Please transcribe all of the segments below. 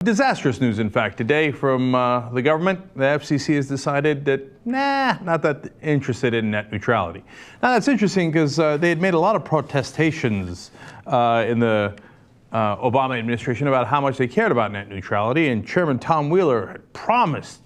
Disastrous news, in fact, today from the government. The FCC has decided that, not that interested in net neutrality. Now, that's interesting because they had made a lot of protestations in the Obama administration about how much they cared about net neutrality, and Chairman Tom Wheeler had promised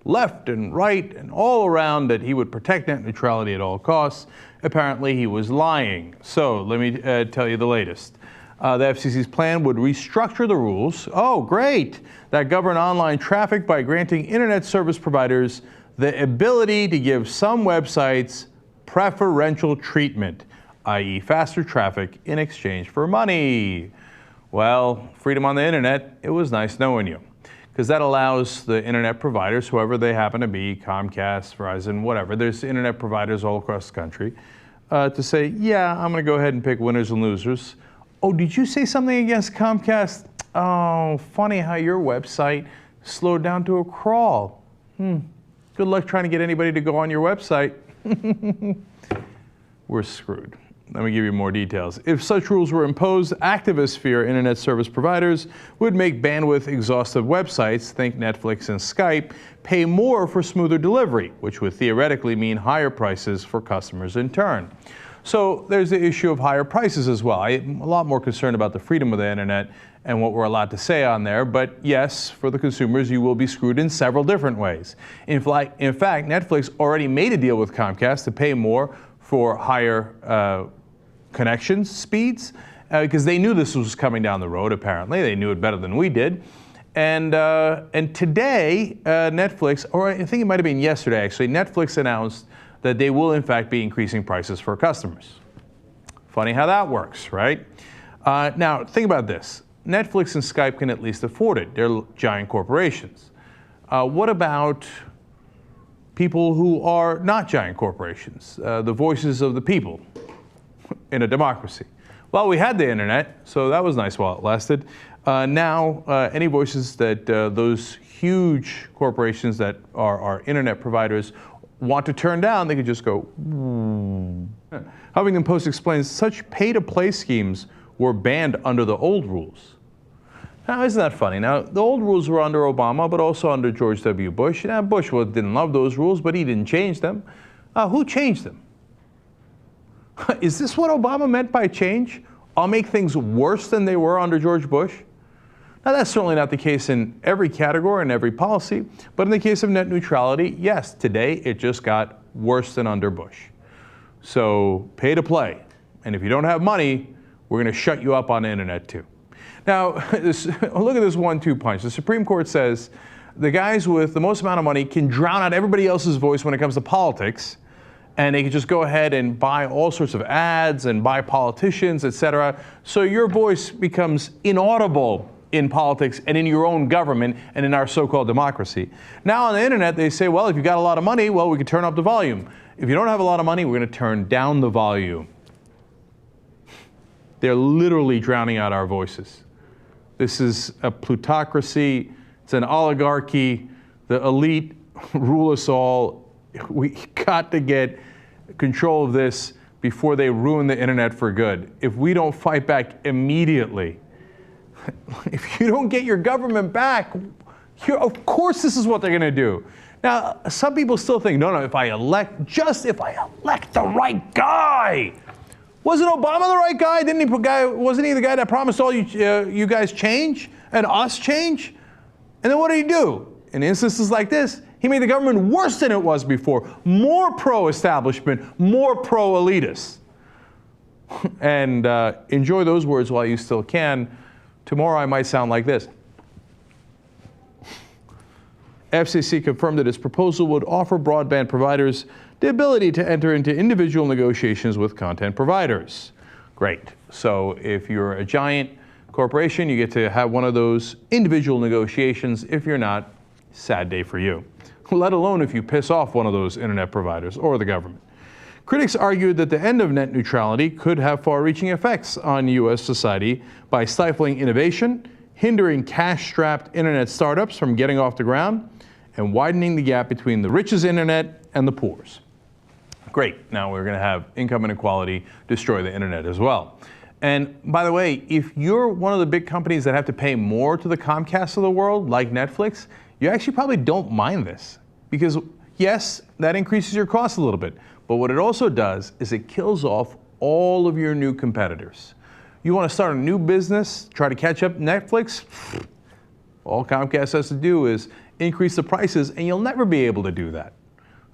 left and right and all around that he would protect net neutrality at all costs. Apparently, he was lying. So let me tell you the latest. The FCC's plan would restructure the rules, that govern online traffic by granting internet service providers the ability to give some websites preferential treatment, i.e. faster traffic in exchange for money. Well, freedom on the internet, it was nice knowing you, because that allows the internet providers, whoever they happen to be, Comcast, Verizon, whatever, there's internet providers all across the country, to say, yeah, I'm going to go ahead and pick winners and losers. Oh, did you say something against Comcast? Oh, funny how your website slowed down to a crawl. Good luck trying to get anybody to go on your website. We're screwed. Let me give you more details. If such rules were imposed, activists fear internet service providers would make bandwidth-exhaustive websites, think Netflix and Skype, pay more for smoother delivery, which would theoretically mean higher prices for customers in turn. So there's the issue of higher prices as well. I'm a lot more concerned about the freedom of the internet and what we're allowed to say on there. But yes, for the consumers, you will be screwed in several different ways. In fact, Netflix already made a deal with Comcast to pay more for higher connection speeds because they knew this was coming down the road, apparently. They knew it better than we did. And today, Netflix, or I think it might have been yesterday actually, Netflix announced that they will in fact be increasing prices for customers. Funny how that works, right? Now, think about this. Netflix and Skype can at least afford it. They're giant corporations. What about people who are not giant corporations, the voices of the people in a democracy? Well, we had the internet, so that was nice while it lasted. Now, any voices that those huge corporations that are internet providers want to turn down, they could just go. Huffington Post explains such pay-to-play schemes were banned under the old rules. Now, isn't that funny? Now, the old rules were under Obama, but also under George W. Bush. Now, Bush didn't love those rules, but he didn't change them. Who changed them? Is this what Obama meant by change? I'll make things worse than they were under George Bush? Now, that's certainly not the case in every category and every policy, but in the case of net neutrality, yes, today it just got worse than under Bush. So pay to play. And if you don't have money, we're going to shut you up on the internet too. Now, look at this 1-2 punch. The Supreme Court says the guys with the most amount of money can drown out everybody else's voice when it comes to politics, and they can just go ahead and buy all sorts of ads and buy politicians, etc. So your voice becomes inaudible in politics and in your own government and in our so-called democracy. Now on the internet, they say, well, if you've got a lot of money, well, we can turn up the volume. If you don't have a lot of money, we're going to turn down the volume. They're literally drowning out our voices. This is a plutocracy. It's an oligarchy. The elite rule us all. We got to get control of this before they ruin the internet for good. If we don't fight back immediately, if you don't get your government back, of course this is what they're going to do. Now, some people still think, no, if I elect the right guy. Wasn't Obama the right guy? Wasn't he the guy that promised all you guys change and us change? And then what did he do? In instances like this, he made the government worse than it was before, more pro-establishment, more pro-elitist. And enjoy those words while you still can. Tomorrow I might sound like this. FCC confirmed that its proposal would offer broadband providers the ability to enter into individual negotiations with content providers. Great. So if you're a giant corporation, you get to have one of those individual negotiations. If you're not, sad day for you. Let alone if you piss off one of those internet providers or the government. Critics argued that the end of net neutrality could have far-reaching effects on U.S. society by stifling innovation, hindering cash-strapped internet startups from getting off the ground, and widening the gap between the rich's internet and the poor's. Great. Now we're going to have income inequality destroy the internet as well. And by the way, if you're one of the big companies that have to pay more to the Comcast of the world, like Netflix, you actually probably don't mind this. Because yes, that increases your costs a little bit. But what it also does is it kills off all of your new competitors. You want to start a new business, try to catch up Netflix? All Comcast has to do is increase the prices, and you'll never be able to do that.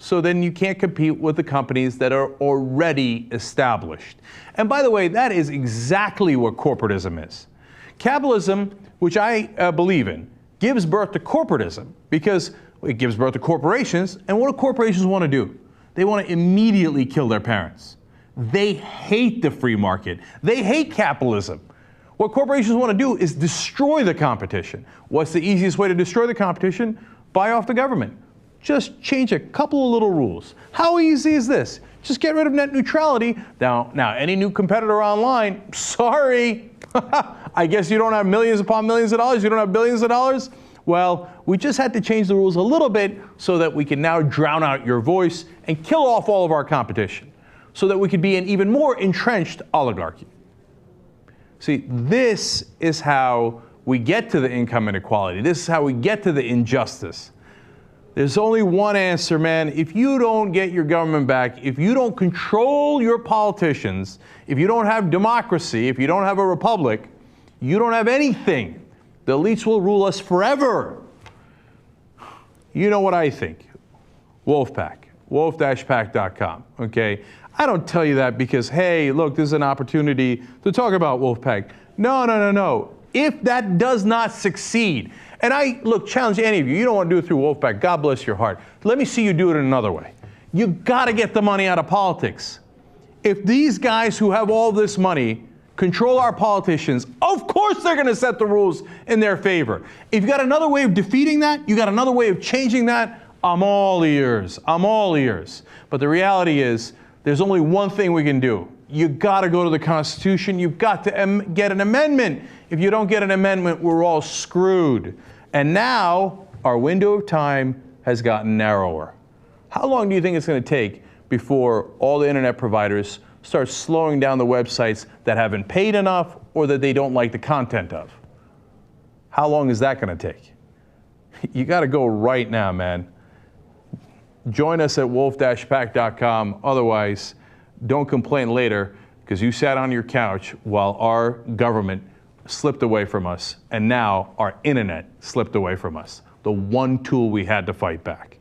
So then you can't compete with the companies that are already established. And by the way, that is exactly what corporatism is. Capitalism, which I believe in, gives birth to corporatism because it gives birth to corporations. And what do corporations want to do? They want to immediately kill their parents. They hate the free market. They hate capitalism. What corporations want to do is destroy the competition. What's the easiest way to destroy the competition? Buy off the government. Just change a couple of little rules. How easy is this? Just get rid of net neutrality. Now any new competitor online, sorry. I guess you don't have millions upon millions of dollars. You don't have billions of dollars. Well, we just had to change the rules a little bit so that we can now drown out your voice and kill off all of our competition so that we could be an even more entrenched oligarchy. See, this is how we get to the income inequality. This is how we get to the injustice. There's only one answer, man. If you don't get your government back, if you don't control your politicians, if you don't have democracy, if you don't have a republic, you don't have anything. The elites will rule us forever. You know what I think. Wolfpack, wolf-pack.com, okay? I don't tell you that because, hey, look, this is an opportunity to talk about Wolfpack. No. If that does not succeed, and I, look, challenge any of you, you don't want to do it through Wolfpack, God bless your heart. Let me see you do it in another way. You got to get the money out of politics. If these guys who have all this money control our politicians, of course they're going to set the rules in their favor. If you got another way of defeating that, you got another way of changing that, I'm all ears. I'm all ears. But the reality is, there's only one thing we can do. You got to go to the Constitution. You've got to get an amendment. If you don't get an amendment, we're all screwed. And now our window of time has gotten narrower. How long do you think it's going to take before all the internet providers start slowing down the websites that haven't paid enough or that they don't like the content of? How long is that going to take? You got to go right now, man. Join us at wolf-pack.com. Otherwise, don't complain later because you sat on your couch while our government slipped away from us, and now our internet slipped away from us, the one tool we had to fight back.